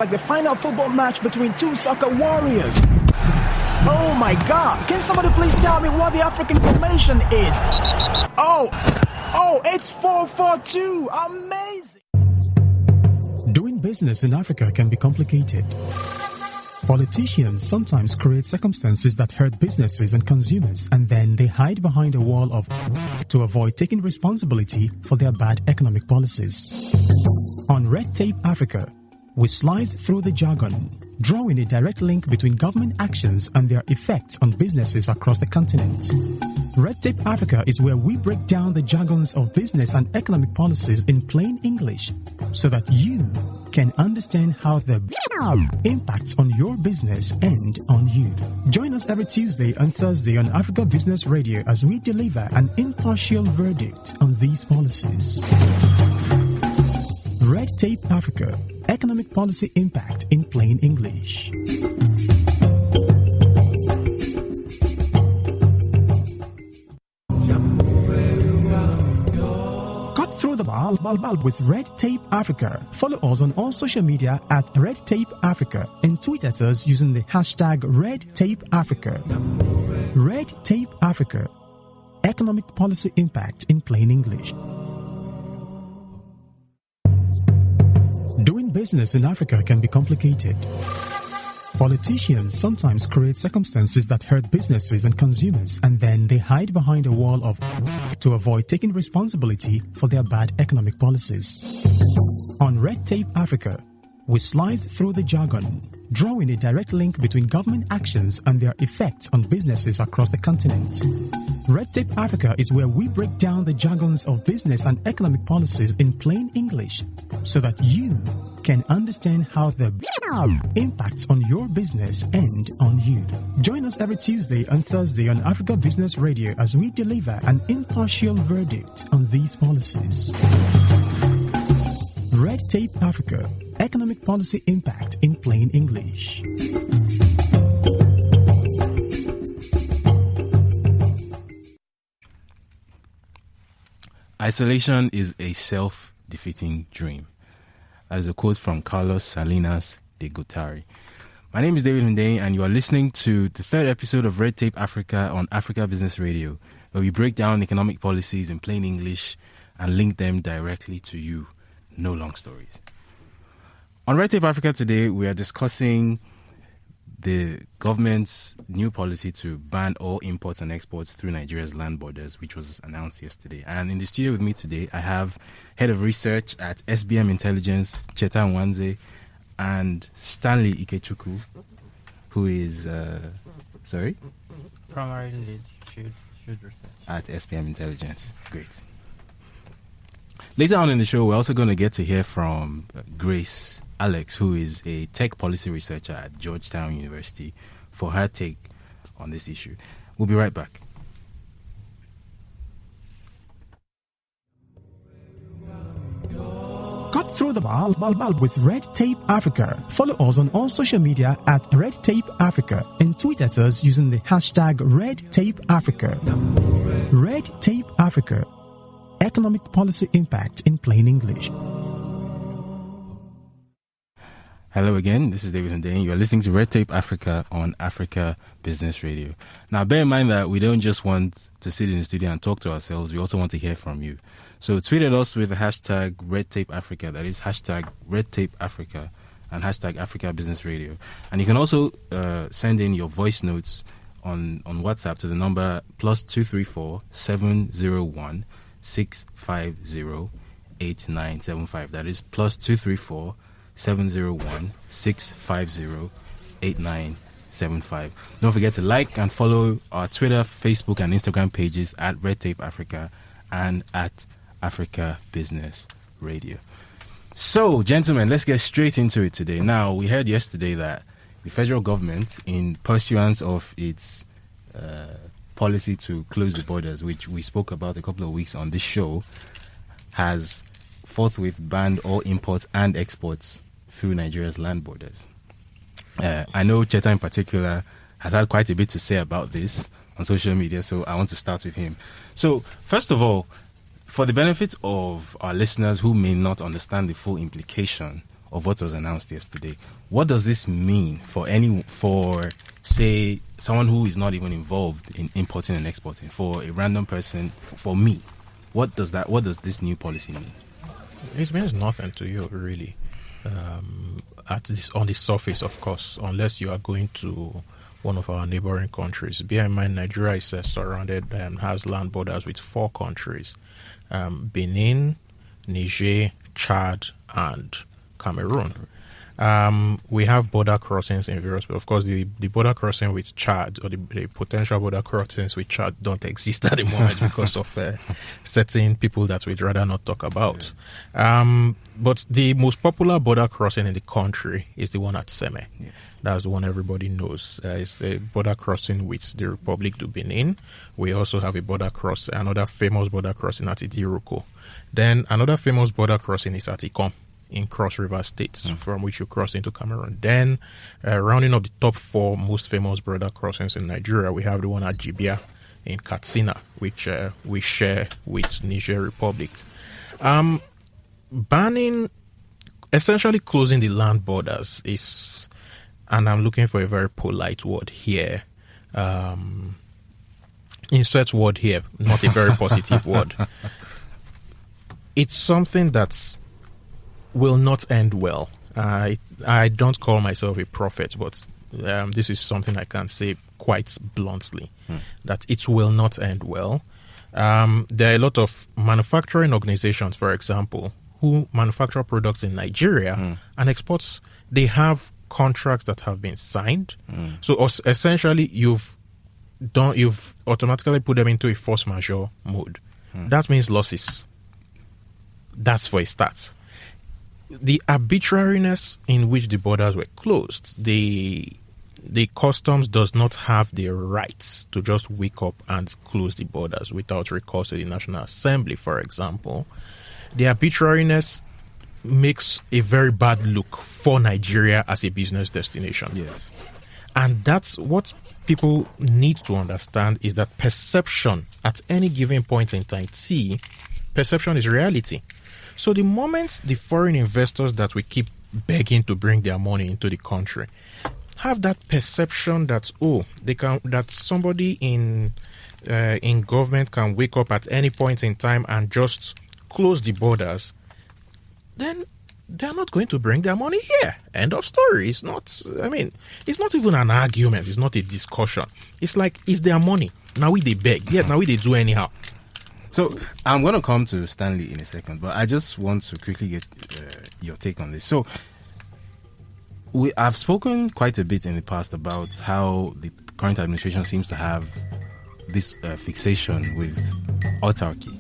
Like the final football match between two soccer warriors. Oh my God, can somebody please tell me what the African formation is? Oh, it's 4-4-2, amazing. Doing business in Africa can be complicated. Politicians sometimes create circumstances that hurt businesses and consumers, and then they hide behind a wall of to avoid taking responsibility for their bad economic policies. On Red Tape Africa, we slice through the jargon, drawing a direct link between government actions and their effects on businesses across the continent. Red Tape Africa is where we break down the jargons of business and economic policies in plain English so that you can understand how the impacts on your business and on you. Join us every Tuesday and Thursday on Africa Business Radio as we deliver an impartial verdict on these policies. Red Tape Africa, economic policy impact in plain English. Cut through the ball with Red Tape Africa. Follow us on all social media at Red Tape Africa and tweet at us using the hashtag Red Tape Africa. Red Tape Africa, economic policy impact in plain English. Doing business in Africa can be complicated. Politicians sometimes create circumstances that hurt businesses and consumers, and then they hide behind a wall of to avoid taking responsibility for their bad economic policies. On Red Tape Africa, we slice through the jargon, drawing a direct link between government actions and their effects on businesses across the continent. Red Tape Africa is where we break down the jargons of business and economic policies in plain English so that you can understand how the impacts on your business and on you. Join us every Tuesday and Thursday on Africa Business Radio as we deliver an impartial verdict on these policies. Red Tape Africa, economic policy impact in plain English. Isolation is a self-defeating dream. That is a quote from Carlos Salinas de Gortari. My name is David Hundeyin, and you are listening to the third episode of Red Tape Africa on Africa Business Radio, where we break down economic policies in plain English and link them directly to you. No long stories. On Red Tape Africa today, we are discussing the government's new policy to ban all imports and exports through Nigeria's land borders, which was announced yesterday. And in the studio with me today, I have Head of Research at SBM Intelligence, Cheta Nwanze, and Stanley Ikechukwu, who is, Primary lead field research at SBM Intelligence. Great. Later on in the show, we're also going to get to hear from Grace Alex, who is a tech policy researcher at Georgetown University, for her take on this issue. We'll be right back. Cut through the ball with Red Tape Africa. Follow us on all social media at Red Tape Africa and tweet at us using the hashtag Red Tape Africa. Red Tape Africa, economic policy impact in plain English. Hello again, this is David Hundeyin. You're listening to Red Tape Africa on Africa Business Radio. Now, bear in mind that we don't just want to sit in the studio and talk to ourselves, we also want to hear from you. So tweet at us with the hashtag Red Tape Africa, that is hashtag Red Tape Africa and hashtag Africa Business Radio. And you can also send in your voice notes on WhatsApp to the number +234 701 650 8975. That is +234 701 650 8975. Don't forget to like and follow our Twitter, Facebook, and Instagram pages at Red Tape Africa and at Africa Business Radio. So, gentlemen, let's get straight into it today. Now, we heard yesterday that the federal government, in pursuance of its policy to close the borders, which we spoke about a couple of weeks on this show, has forthwith banned all imports and exports through Nigeria's land borders. I know Cheta in particular has had quite a bit to say about this on social media, so I want to start with him. So, first of all, for the benefit of our listeners who may not understand the full implication of what was announced yesterday. What does this mean for say, someone who is not even involved in importing and exporting, for a random person, for me? What does this new policy mean? It means nothing to you, really. On the surface, of course, unless you are going to one of our neighboring countries. Bear in mind, Nigeria is surrounded and has land borders with 4 countries: Benin, Niger, Chad, and Cameroon. We have border crossings in various, of course, the border crossing with Chad, or the potential border crossings with Chad, don't exist at the moment because of certain people that we'd rather not talk about. But the most popular border crossing in the country is the one at Seme. Yes. That's the one everybody knows. It's a border crossing with the Republic du Benin. We also have another famous border crossing at Idiroko. Then another famous border crossing is at Ikom in Cross River State, from which you cross into Cameroon. Then, rounding up the top 4 most famous border crossings in Nigeria, we have the one at Jibia in Katsina, which we share with Niger Republic. Banning, essentially closing the land borders is, and I'm looking for a very polite word here, insert word here, not a very positive word. It's something that will not end well. I don't call myself a prophet, but this is something I can say quite bluntly, that it will not end well. There are a lot of manufacturing organizations, for example, who manufacture products in Nigeria and exports. They have contracts that have been signed. So essentially, you've automatically put them into a force majeure mode. That means losses. That's for a start. The arbitrariness in which the borders were closed, the customs does not have the rights to just wake up and close the borders without recourse to the National Assembly, for example. The arbitrariness makes a very bad look for Nigeria as a business destination. Yes. And that's what people need to understand, is that perception at any given point in time, perception is reality. So the moment the foreign investors that we keep begging to bring their money into the country have that perception that that somebody in government can wake up at any point in time and just close the borders, then they're not going to bring their money here. End of story. It's not even an argument. It's not a discussion. It's like, it's their money. Now they beg. Yeah, now they do anyhow. So I'm going to come to Stanley in a second, but I just want to quickly get your take on this. So I've spoken quite a bit in the past about how the current administration seems to have this fixation with autarky.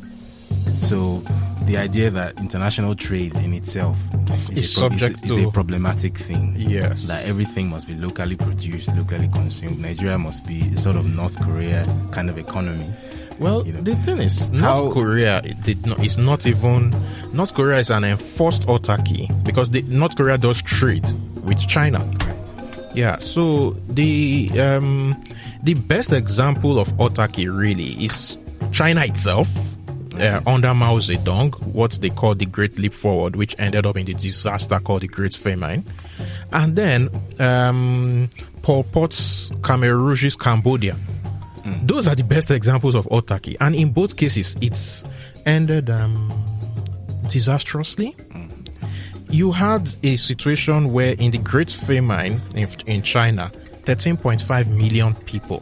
So the idea that international trade in itself is a problematic thing. Yes. That everything must be locally produced, locally consumed. Nigeria must be a sort of North Korea kind of economy. Well, the thing is, North Korea is not even... North Korea is an enforced autarky because North Korea does trade with China. Right. Yeah, so the best example of autarky really is China itself, under Mao Zedong, what they call the Great Leap Forward, which ended up in the disaster called the Great Famine. And then Pol Pot's Khmer Rouge's Cambodia. Those are the best examples of autarky, and in both cases it's ended disastrously. You had a situation where in the Great Famine in China, 13.5 million people,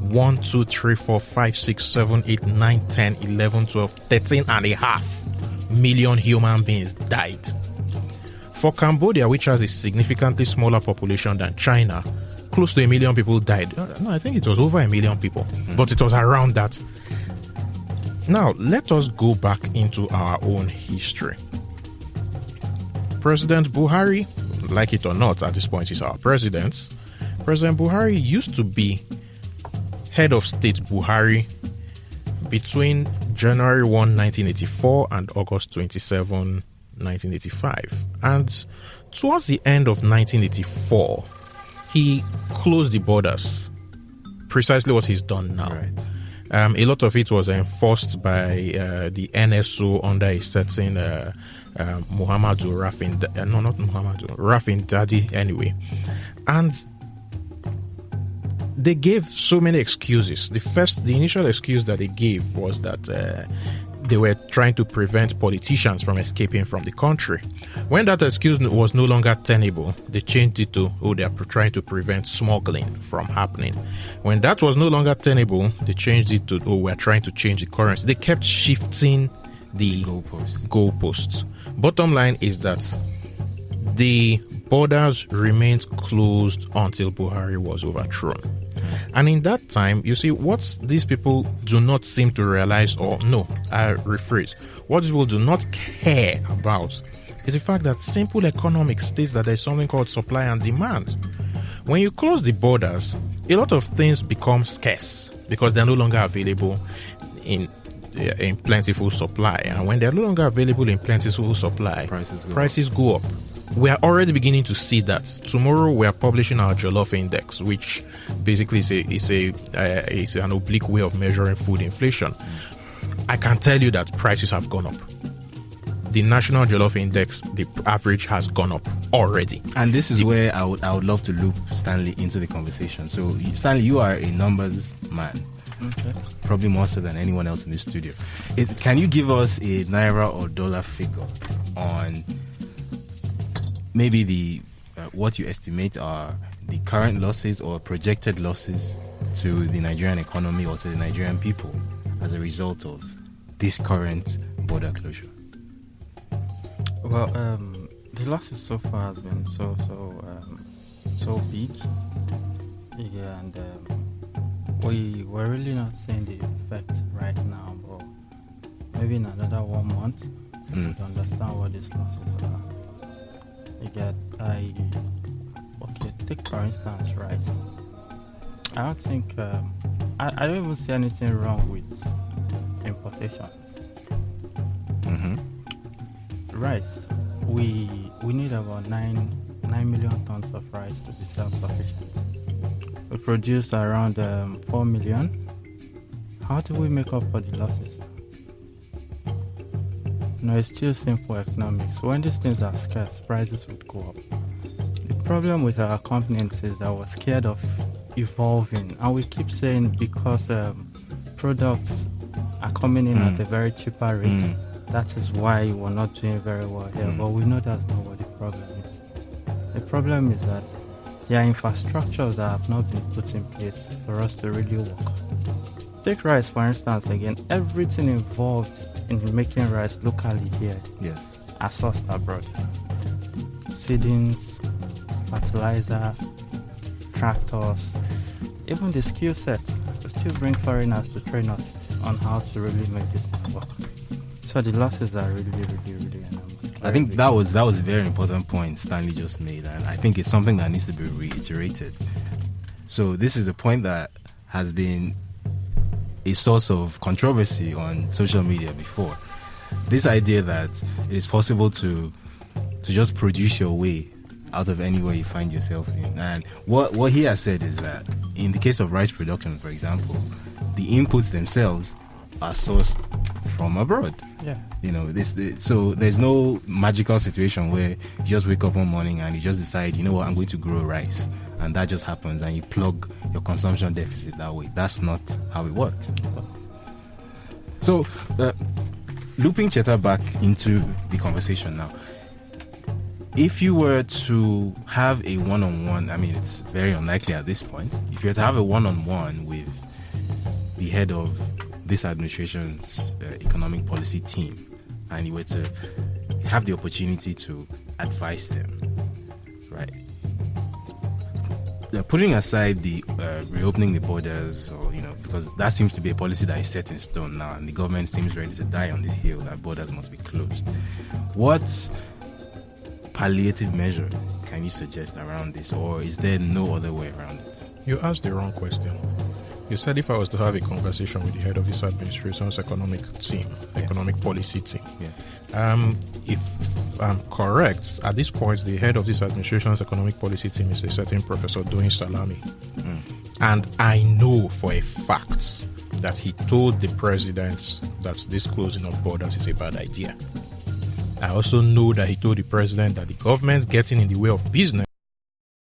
1, 2, 3, 4, 5, 6, 7, 8, 9, 10, 11, 12, 13 and a half million human beings died. For Cambodia, which has a significantly smaller population than China, close to 1 million people died. No, I think it was over 1 million people, but it was around that. Now, let us go back into our own history. President Buhari, like it or not, at this point is our president. President Buhari used to be head of state Buhari between January 1, 1984 and August 27, 1985. And towards the end of 1984, he closed the borders. Precisely what he's done now. Right. A lot of it was enforced by the NSO under a certain Muhammadu Rafin Dadi anyway. And they gave so many excuses. The initial excuse that they gave was that they were trying to prevent politicians from escaping from the country. When that excuse was no longer tenable, they changed it to, they are trying to prevent smuggling from happening. When that was no longer tenable, they changed it to, we're trying to change the currency. They kept shifting the goalposts. Bottom line is that the borders remained closed until Buhari was overthrown. And in that time, you see, what these people do not seem to realize, or no, I rephrase, what people do not care about is the fact that simple economics states that there's something called supply and demand. When you close the borders, a lot of things become scarce because they're no longer available in plentiful supply. And when they're no longer available in plentiful supply, prices go up. We are already beginning to see that. Tomorrow we are publishing our Jollof Index, which basically is an oblique way of measuring food inflation. I can tell you that prices have gone up. The National Jollof Index, the average has gone up already. And this is where I would love to loop Stanley into the conversation. So, Stanley, you are a numbers man. Okay. Probably more so than anyone else in the studio. Can you give us a naira or dollar figure on maybe the what you estimate are the current losses or projected losses to the Nigerian economy or to the Nigerian people as a result of this current border closure? Well, the losses so far has been so big, yeah, and we're really not seeing the effect right now, but maybe in another 1 month to understand what these losses are. Take for instance rice. I don't think I don't even see anything wrong with importation. Rice, we need about 9 million tons of rice to be self-sufficient. We produce around 4 million. How do we make up for the losses? No, it's still simple economics. When these things are scarce, prices would go up. The problem with our companies is that we're scared of evolving, and we keep saying because products are coming in at a very cheaper rate, that is why we're not doing very well here. But we know that's not what the problem is. The problem is that there are infrastructures that have not been put in place for us to really work. Take rice, for instance, again. Everything involved in making rice locally here are sourced abroad. Seedings, fertilizer, tractors, even the skill sets. We still bring foreigners to train us on how to really make this thing work. So the losses are really enormous. I think that was a very important point Stanley just made, and I think it's something that needs to be reiterated. So this is a point that has been a source of controversy on social media before. This idea that it is possible to just produce your way out of anywhere you find yourself in. And what he has said is that in the case of rice production, for example, the inputs themselves are sourced from abroad. Yeah. So there's no magical situation where you just wake up one morning and you just decide, you know what, I'm going to grow rice. And that just happens and you plug your consumption deficit that way. That's not how it works. So, looping Cheta back into the conversation now. If you were to have a one-on-one, I mean, it's very unlikely at this point. If you were to have a one-on-one with the head of this administration's economic policy team, and you were to have the opportunity to advise them, right? Putting aside the reopening the borders, or because that seems to be a policy that is set in stone now, and the government seems ready to die on this hill that borders must be closed. What palliative measure can you suggest around this, or is there no other way around it? You asked the wrong question. You said if I was to have a conversation with the head of this administration's economic team, economic policy team. If I'm correct, at this point, the head of this administration's economic policy team is a certain Professor Doyin Salami. And I know for a fact that he told the president that this closing of borders is a bad idea. I also know that he told the president that the government getting in the way of business